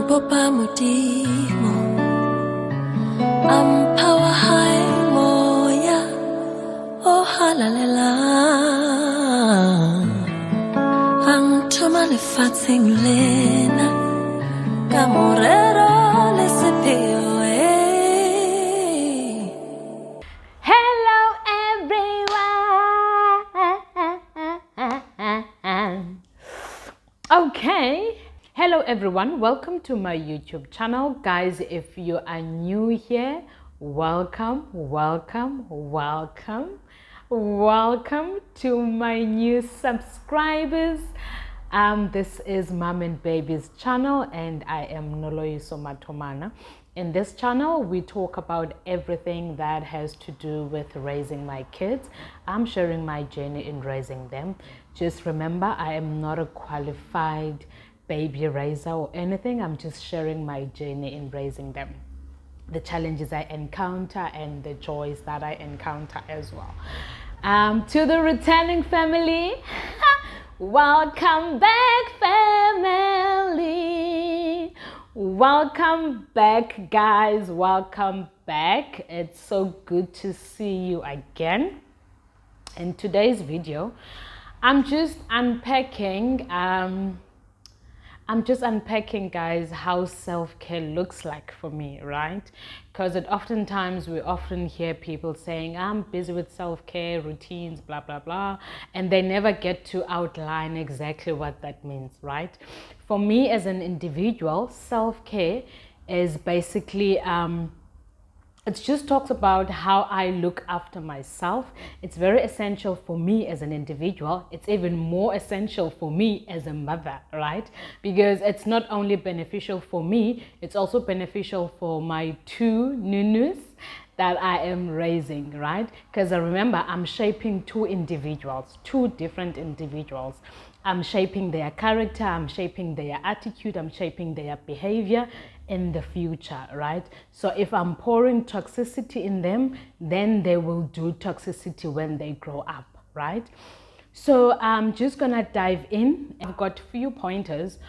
bopa modimo power high moya oh halalela ang thoma lefatsheng lena ka morero le sepheo. Hello everyone. Okay. Hello everyone, welcome to my YouTube channel. Guys, if you are new here, welcome to my new subscribers. This is Mom and Baby's channel and I am Noloyiso Matomana. In this channel, we talk about everything that has to do with raising my kids. I'm sharing my journey in raising them. Just remember, I am not a qualified baby raiser or anything. I'm just sharing my journey in raising them, the challenges I encounter and the joys that I encounter as well. To the returning family, welcome back family. Welcome back guys, welcome back. It's so good to see you again. In today's video, I'm just unpacking guys how self-care looks like for me, right? Because oftentimes we often hear people saying I'm busy with self-care routines, blah blah blah, and they never get to outline exactly what that means, right? For me as an individual, self-care is basically it just talks about how I look after myself. It's very essential for me as an individual. It's even more essential for me as a mother, right? Because it's not only beneficial for me, it's also beneficial for my two nunus that I am raising, right? Because remember, I'm shaping two different individuals. I'm shaping their character, I'm shaping their attitude, I'm shaping their behavior in the future, right? So if I'm pouring toxicity in them, then they will do toxicity when they grow up, right? So I'm just gonna dive in. I've got a few pointers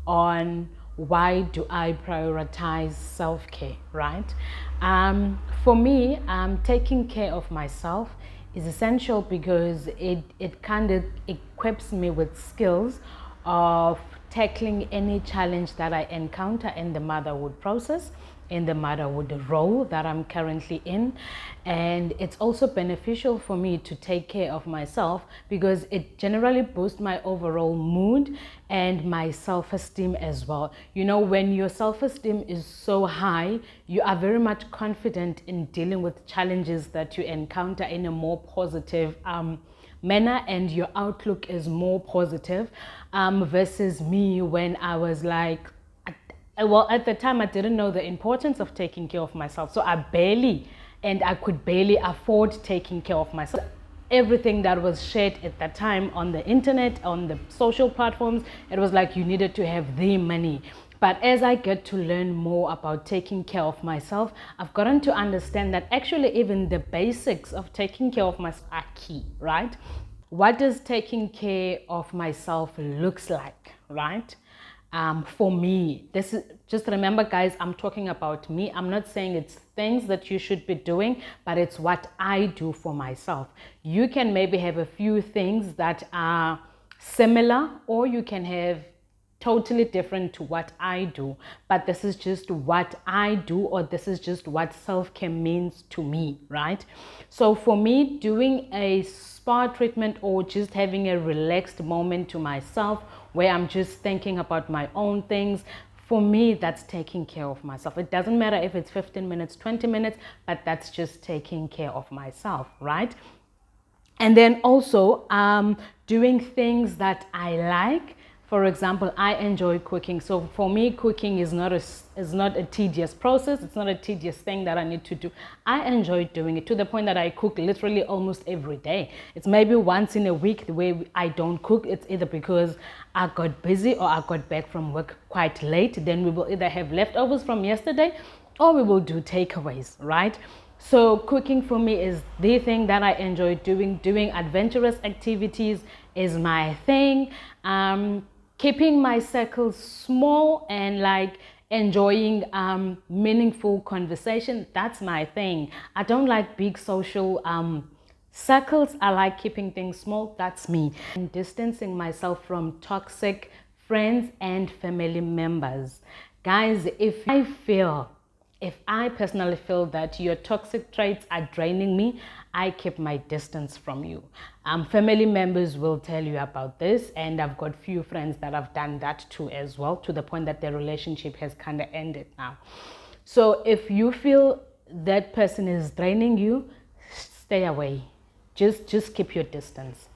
on why do I prioritize self-care, right? For me, taking care of myself is essential because it kind of equips me with skills of tackling any challenge that I encounter in the motherhood process, in the motherhood role that I'm currently in. And it's also beneficial for me to take care of myself because it generally boosts my overall mood and my self-esteem as well. You know, when your self-esteem is so high, you are very much confident in dealing with challenges that you encounter in a more positive manner, and your outlook is more positive versus me when I was like, well, at the time I didn't know the importance of taking care of myself, so I could barely afford taking care of myself. Everything that was shared at that time on the internet, on the social platforms, it was like you needed to have the money. But as I get to learn more about taking care of myself, I've gotten to understand that actually even the basics of taking care of myself are key, right? What does taking care of myself looks like, right? For me, this is, just remember guys, I'm talking about me. I'm not saying it's things that you should be doing, but it's what I do for myself. You can maybe have a few things that are similar, or you can have totally different to what I do, but this is just what I do, or this is just what self-care means to me, right? So for me, doing a spa treatment or just having a relaxed moment to myself where I'm just thinking about my own things, for me, that's taking care of myself. It doesn't matter if it's 15 minutes, 20 minutes, but that's just taking care of myself, right? And then also doing things that I like. For example, I enjoy cooking. So for me, cooking is not a tedious process. It's not a tedious thing that I need to do. I enjoy doing it to the point that I cook literally almost every day. It's maybe once in a week the way I don't cook. It's either because I got busy or I got back from work quite late. Then we will either have leftovers from yesterday or we will do takeaways, right? So cooking for me is the thing that I enjoy doing. Doing adventurous activities is my thing. Keeping my circle small and like enjoying meaningful conversation. That's my thing. I don't like big social circles. I like keeping things small. That's me. And distancing myself from toxic friends and family members. Guys, if I personally feel that your toxic traits are draining me, I keep my distance from you. Family members will tell you about this, and I've got few friends that have done that too as well, to the point that their relationship has kind of ended now. So if you feel that person is draining you, stay away. Just keep your distance.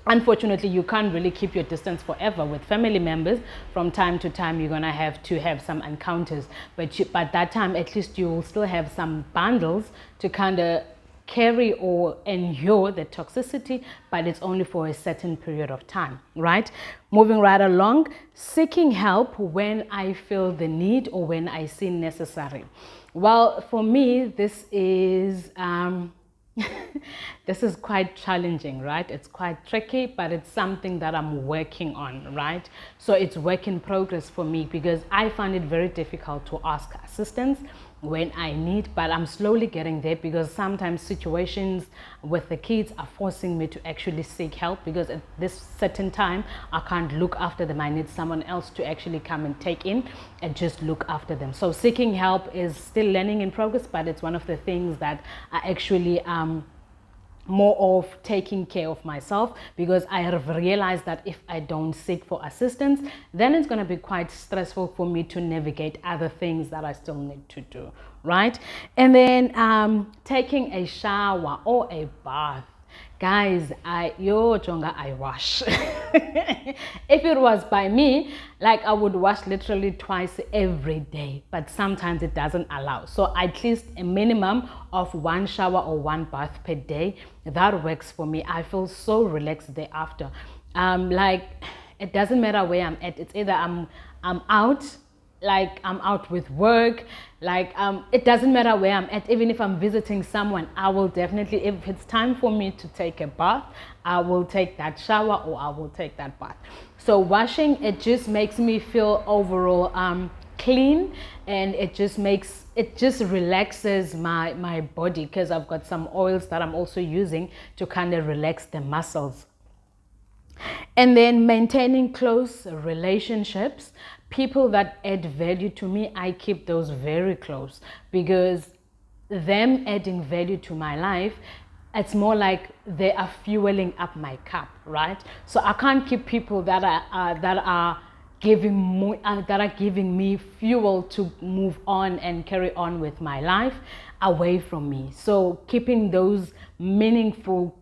Unfortunately, you can't really keep your distance forever with family members. From time to time, you're gonna have to have some encounters, but that time, at least you will still have some bundles to kind of carry or endure the toxicity, but it's only for a certain period of time, right? Moving right along, seeking help when I feel the need or when I see necessary. Well, for me, this is this is quite challenging, right? It's quite tricky, but it's something that I'm working on, right? So it's work in progress for me, because I find it very difficult to ask assistance when I need, but I'm slowly getting there, because sometimes situations with the kids are forcing me to actually seek help, because at this certain time I can't look after them. I need someone else to actually come and take in and just look after them. So seeking help is still learning in progress, but it's one of the things that I actually more of taking care of myself, because I have realized that if I don't seek for assistance, then it's going to be quite stressful for me to navigate other things that I still need to do, right? And then taking a shower or a bath. Guys, I wash. If it was by me, like, I would wash literally twice every day, but sometimes it doesn't allow. So at least a minimum of one shower or one bath per day, that works for me. I feel so relaxed thereafter. Like, it doesn't matter where I'm at. It's either I'm out, like I'm out with work, like it doesn't matter where I'm at. Even if I'm visiting someone, I will definitely, if it's time for me to take a bath, I will take that shower or I will take that bath. So washing, it just makes me feel overall clean, and it just relaxes my body, because I've got some oils that I'm also using to kind of relax the muscles. And then maintaining close relationships. People that add value to me, I keep those very close, because them adding value to my life, it's more like they are fueling up my cup, right? So I can't keep people that are giving me fuel to move on and carry on with my life away from me. So keeping those meaningful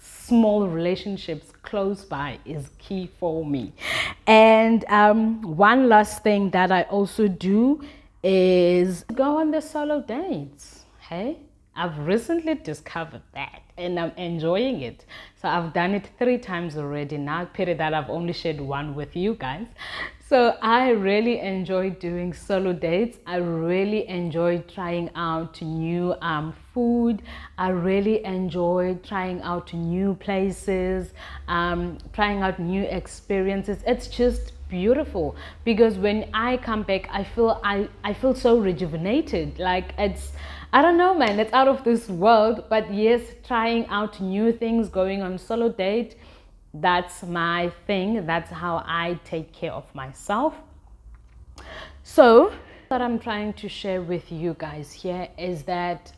small relationships close by is key for me. And one last thing that I also do is go on the solo dates. Hey, I've recently discovered that, and I'm enjoying it. So I've done it 3 times already now. Pity that I've only shared one with you guys. So I really enjoy doing solo dates. I really enjoy trying out new food. I really enjoy trying out new places, trying out new experiences. It's just beautiful, because when I come back, I feel so rejuvenated. Like, it's, I don't know, man, it's out of this world. But yes, trying out new things, going on solo date, that's my thing. That's how I take care of myself. So what I'm trying to share with you guys here is that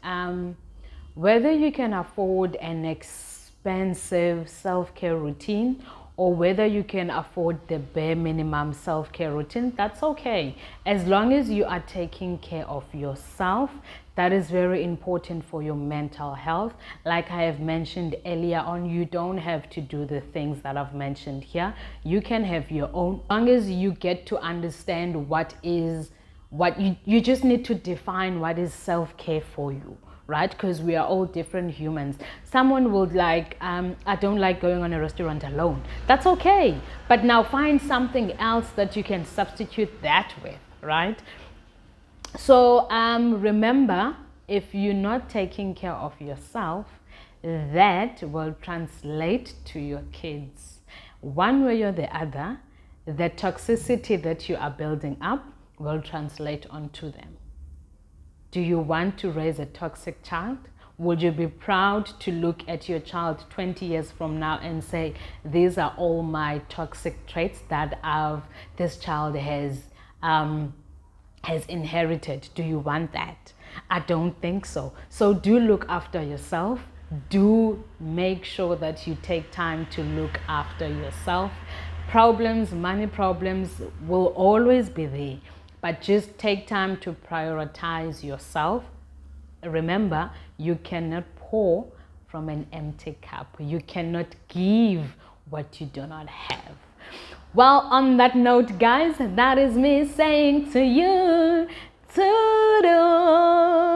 whether you can afford an expensive self-care routine, or whether you can afford the bare minimum self-care routine, that's okay. As long as you are taking care of yourself, that is very important for your mental health. Like I have mentioned earlier on, you don't have to do the things that I've mentioned here. You can have your own, as long as you get to understand what you just need to define what is self-care for you, right? Because we are all different humans. Someone would like, I don't like going on a restaurant alone. That's okay. But now find something else that you can substitute that with, right? So remember, if you're not taking care of yourself, that will translate to your kids. One way or the other, the toxicity that you are building up will translate onto them. Do you want to raise a toxic child? Would you be proud to look at your child 20 years from now and say, these are all my toxic traits that this child has inherited? Do you want that? I don't think so. So do look after yourself. Do make sure that you take time to look after yourself. Problems, money problems will always be there, but just take time to prioritize yourself. Remember, you cannot pour from an empty cup. You cannot give what you do not have. Well, on that note, guys, that is me saying to you, toodles.